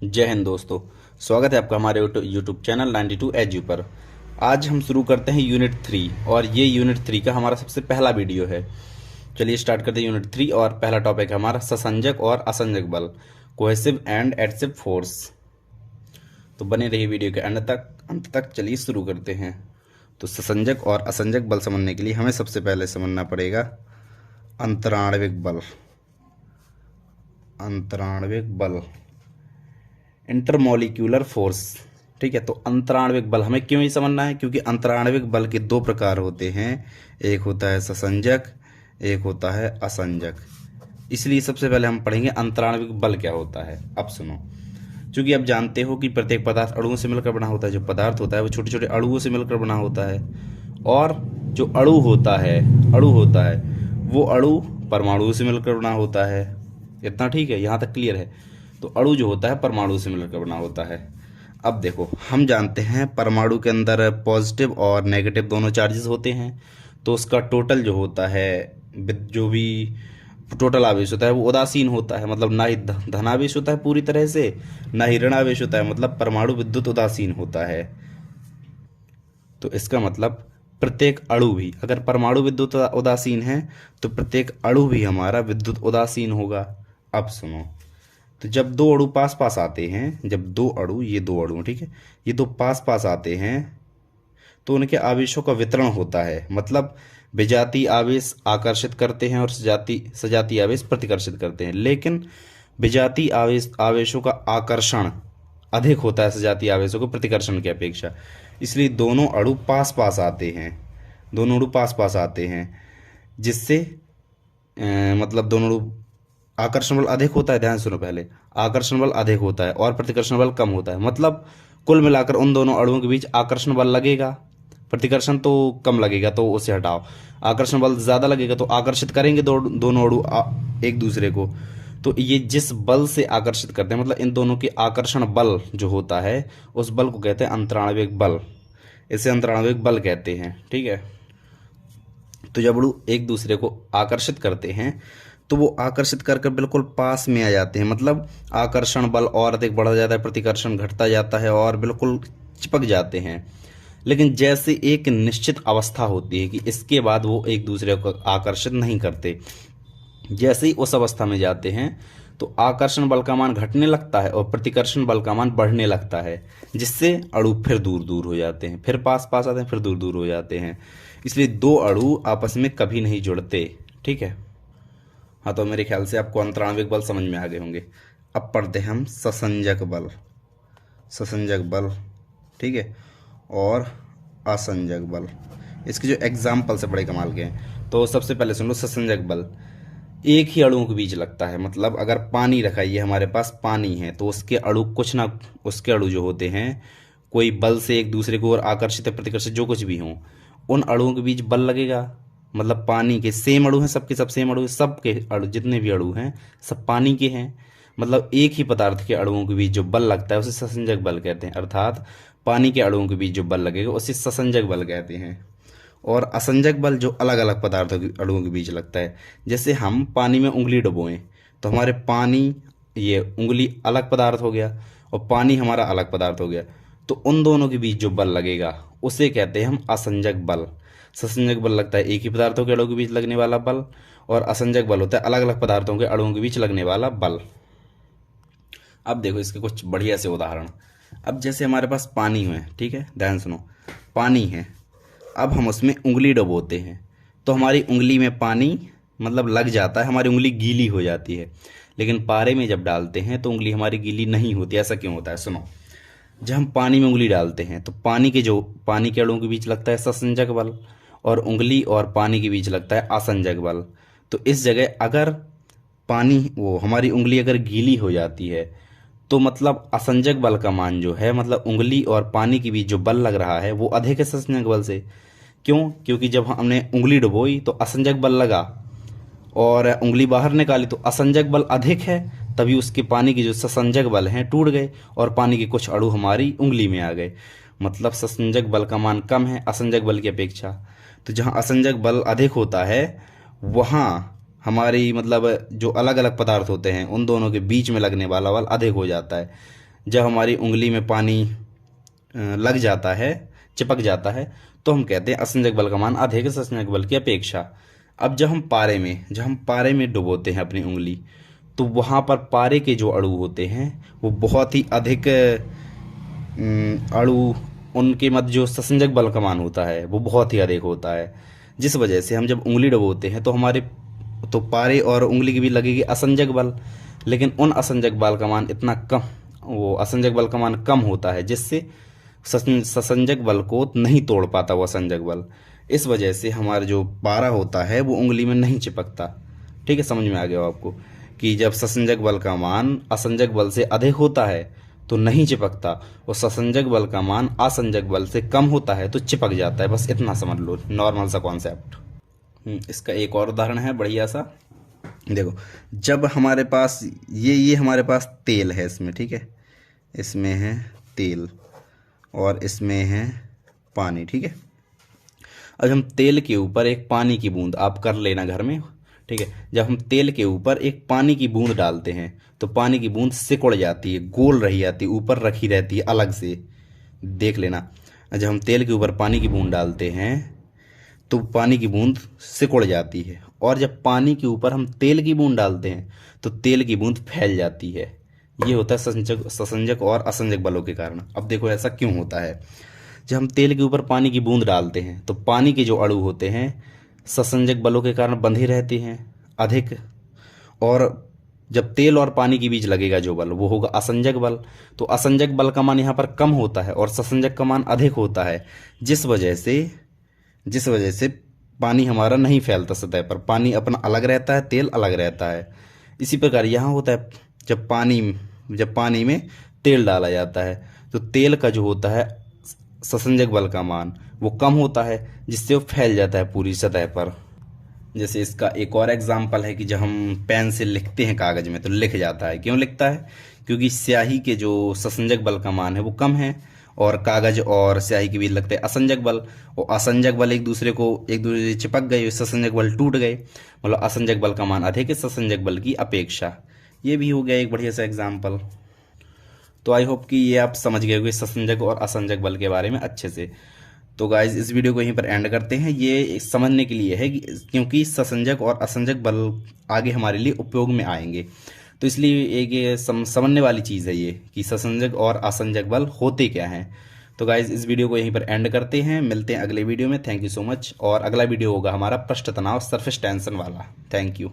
जय हिंद दोस्तों। स्वागत है आपका हमारे यूट्यूब चैनल 92 एजू पर। आज हम शुरू करते हैं यूनिट 3 और ये यूनिट 3 का हमारा सबसे पहला वीडियो है। चलिए स्टार्ट करते हैं यूनिट 3 और पहला टॉपिक है हमारा ससंजक और असंजक बल, कोहेसिव एंड एडसिव फोर्स। तो बने रहिए वीडियो के अंत तक। चलिए शुरू करते हैं। तो ससंजक और असंजक बल समझने के लिए हमें सबसे पहले समझना पड़ेगा अंतराण्विक बल। अंतराण्विक बल, इंटरमोलिक्यूलर फोर्स। ठीक है, तो अंतराण्विक बल हमें क्यों ही समझना है, क्योंकि अंतराण्विक बल के दो प्रकार होते हैं, एक होता है ससंजक, एक होता है असंजक। इसलिए सबसे पहले हम पढ़ेंगे अंतराण्विक बल क्या होता है। अब सुनो, क्योंकि आप जानते हो कि प्रत्येक पदार्थ अणुओं से मिलकर बना होता है। जो पदार्थ होता है वो छोटे छोटे अणुओं से मिलकर बना होता है, और जो अणु होता है वो अणु परमाणु से मिलकर बना होता है। इतना ठीक है, यहाँ तक क्लियर है। तो अणु जो होता है परमाणु से मिलकर बना होता है। अब देखो, हम जानते हैं परमाणु के अंदर पॉजिटिव और नेगेटिव दोनों चार्जेस होते हैं। तो उसका टोटल जो होता है, जो भी टोटल आवेश होता है वो उदासीन होता है, मतलब ना ही धनावेश होता है पूरी तरह से, ना ही ऋणावेश होता है, मतलब परमाणु विद्युत उदासीन होता है। तो इसका मतलब प्रत्येक अणु भी, अगर परमाणु विद्युत उदासीन है तो प्रत्येक अणु भी हमारा विद्युत उदासीन होगा। अब सुनो, तो जब दो अणु पास पास आते हैं, जब दो अणु, ये दो अणु, ठीक है, ये दो पास पास आते हैं तो उनके आवेशों का वितरण होता है। मतलब विजातीय आवेश आकर्षित करते हैं और सजातीय आवेश प्रतिकर्षित करते हैं। लेकिन विजातीय आवेशों का आकर्षण अधिक होता है सजातीय आवेशों के प्रतिकर्षण की अपेक्षा। इसलिए दोनों अणु पास पास आते हैं, जिससे मतलब दोनों अणु आकर्षण बल अधिक होता है। ध्यान सुनो, पहले आकर्षण बल अधिक होता है और प्रतिकर्षण बल कम होता है। मतलब कुल मिलाकर उन दोनों अणुओं के बीच आकर्षण बल लगेगा, प्रतिकर्षण तो कम लगेगा, तो उसे हटाओ। आकर्षण बल ज़्यादा लगेगा तो आकर्षित करेंगे दोनों अणु एक दूसरे को। तो ये जिस बल से आकर्षित करते हैं, मतलब इन दोनों के आकर्षण बल जो होता है उस बल को कहते हैं अंतराण्विक बल। इसे अंतराण्विक बल कहते हैं। ठीक है, तो जब अणु एक दूसरे को आकर्षित करते हैं तो वो आकर्षित कर बिल्कुल पास में आ जाते हैं। मतलब आकर्षण बल और अधिक बढ़ जाता है, प्रतिकर्षण घटता जाता है और बिल्कुल चिपक जाते हैं। लेकिन जैसे एक निश्चित अवस्था होती है कि इसके बाद वो एक दूसरे को आकर्षित नहीं करते, जैसे ही उस अवस्था में जाते हैं तो आकर्षण बल का मान घटने लगता है और प्रतिकर्षण बल का मान बढ़ने लगता है, जिससे अणु फिर दूर दूर हो जाते हैं, फिर पास पास आते हैं, फिर दूर दूर हो जाते हैं। इसलिए दो अणु आपस में कभी नहीं जुड़ते। ठीक है, हाँ, तो मेरे ख्याल से आपको अंतराण्विक बल समझ में आ गए होंगे। अब पढ़ते हैं हम ससंजक बल। ठीक है, और असंजक बल। इसके जो एग्जाम्पल से बड़े कमाल के हैं। तो सबसे पहले सुन लो, ससंजक बल एक ही अणुओं के बीच लगता है। मतलब अगर पानी रखा, ये हमारे पास पानी है, तो उसके अणु जो होते हैं कोई बल से एक दूसरे को और आकर्षित या प्रतिकर्षित जो कुछ भी हों, उन अणुओं के बीच बल लगेगा। मतलब पानी के सेम अणु हैं, सबके सब सेम अणु हैं, सबके अणु जितने भी अणु हैं सब पानी के हैं। मतलब एक ही पदार्थ के अणुओं के बीच जो बल लगता है उसे ससंजक बल कहते हैं। अर्थात पानी के अणुओं के बीच जो बल लगेगा उसे ससंजक बल कहते हैं। और असंजक बल जो अलग अलग पदार्थों के अणुओं के बीच लगता है, जैसे हम पानी में उंगली डुबोएं तो हमारे पानी, ये उंगली अलग पदार्थ हो गया और पानी हमारा अलग पदार्थ हो गया, तो उन दोनों के बीच जो बल लगेगा उसे कहते हैं हम असंजक बल। ससंजक बल लगता है एक ही पदार्थों के अणुओं के बीच लगने वाला बल, और असंजक बल होता है अलग अलग पदार्थों के अणुओं के बीच लगने वाला बल। अब देखो इसके कुछ बढ़िया से उदाहरण। अब जैसे हमारे पास पानी है, ठीक है, ध्यान सुनो, पानी है, अब हम उसमें उंगली डुबोते हैं तो हमारी उंगली में पानी मतलब लग जाता है, हमारी उंगली गीली हो जाती है। लेकिन पारे में जब डालते हैं तो उंगली हमारी गीली नहीं होती। ऐसा क्यों होता है? सुनो, जब हम पानी में उंगली डालते हैं तो पानी के अणुओं के बीच लगता है ससंजक बल, और उंगली और पानी के बीच लगता है असंजक बल। तो इस जगह अगर हमारी उंगली अगर गीली हो जाती है तो मतलब असंजक बल का मान जो है, मतलब उंगली और पानी के बीच जो बल लग रहा है वो अधिक है ससंजक बल से। क्यों? क्योंकि जब हमने उंगली डुबोई तो असंजक बल लगा और उंगली बाहर निकाली तो असंजक बल अधिक है, तभी उसके पानी के जो ससंजक बल हैं टूट गए और पानी के कुछ अणु हमारी उंगली में आ गए। मतलब ससंजक बल का मान कम है असंजक बल की अपेक्षा। तो जहाँ असंजक बल अधिक होता है वहाँ हमारी मतलब जो अलग अलग पदार्थ होते हैं उन दोनों के बीच में लगने वाला बल अधिक हो जाता है। जब हमारी उंगली में पानी लग जाता है, चिपक जाता है, तो हम कहते हैं असंजक बल का मान अधिक है ससंजक बल की अपेक्षा। अब जब हम पारे में डुबोते हैं अपनी उंगली, तो वहाँ पर पारे के जो अणु होते हैं वो बहुत ही अधिक अणु, उनके मध्य जो ससंजक बल का मान होता है वो बहुत ही अधिक होता है, जिस वजह से हम जब उंगली डुबोते हैं तो पारे और उंगली की भी लगेगी असंजक बल, लेकिन उन असंजक बल का मान इतना कम, वो असंजक बल का मान कम होता है, जिससे ससंजक बल को नहीं तोड़ पाता वो असंजक बल। इस वजह से हमारा जो पारा होता है वो उंगली में नहीं चिपकता। ठीक है, समझ में आ गया आपको कि जब ससंजक बल का मान असंजक बल से अधिक होता है तो नहीं चिपकता, और ससंजक बल का मान असंजक बल से कम होता है तो चिपक जाता है। बस इतना समझ लो, नॉर्मल सा कॉन्सेप्ट। इसका एक और उदाहरण है बढ़िया सा। देखो, जब हमारे पास ये हमारे पास तेल है इसमें, ठीक है, इसमें है तेल और इसमें है पानी, ठीक है। अब हम तेल के ऊपर एक पानी की बूंद, आप कर लेना घर में, ठीक है। जब हम तेल के ऊपर एक पानी की बूंद डालते हैं तो पानी की बूंद सिकुड़ जाती है, गोल रही जाती है, ऊपर रखी रहती है अलग से, देख लेना। जब हम तेल के ऊपर पानी की बूंद डालते हैं तो पानी की बूंद सिकुड़ जाती है, और जब पानी के ऊपर हम तेल की बूंद डालते हैं तो तेल की बूंद फैल जाती है। ये होता है ससंजक और असंजक बलों के कारण। अब देखो ऐसा क्यों होता है। जब हम तेल के ऊपर पानी की बूंद डालते हैं तो पानी के जो अणु होते हैं ससंजक बलों के कारण बंधे रहते हैं अधिक, और जब तेल और पानी के बीच लगेगा जो बल वो होगा असंजक बल। तो असंजक बल का मान यहाँ पर कम होता है और ससंजक का मान अधिक होता है, जिस वजह से पानी हमारा नहीं फैलता सतह पर, पानी अपना अलग रहता है, तेल अलग रहता है। इसी प्रकार यहाँ होता है, जब पानी में तेल डाला जाता है तो तेल का जो होता है ससंजक बल का मान वो कम होता है, जिससे वो फैल जाता है पूरी सतह पर। जैसे इसका एक और एग्जाम्पल है कि जब हम पेन से लिखते हैं कागज में तो लिख जाता है। क्यों लिखता है? क्योंकि स्याही के जो ससंजक बल का मान है वो कम है, और कागज और स्याही के बीच लगते हैं असंजक बल, और असंजक बल एक दूसरे से चिपक गए, ससंजक बल टूट गए, मतलब असंजक बल का मान अधिक है ससंजक बल की अपेक्षा। ये भी हो गया एक बढ़िया सा एग्जाम्पल। तो आई होप कि ये आप समझ गए होंगे ससंजक और असंजक बल के बारे में अच्छे से। तो गाइज इस वीडियो को यहीं पर एंड करते हैं। ये समझने के लिए है कि क्योंकि ससंजक और असंजक बल आगे हमारे लिए उपयोग में आएंगे, तो इसलिए एक ये समझने वाली चीज़ है ये कि ससंजक और असंजक बल होते क्या हैं। तो गाइज इस वीडियो को यहीं पर एंड करते हैं, मिलते हैं अगले वीडियो में। Thank you so much. और अगला वीडियो होगा हमारा पृष्ठ तनाव, सरफेस टेंशन वाला। Thank you.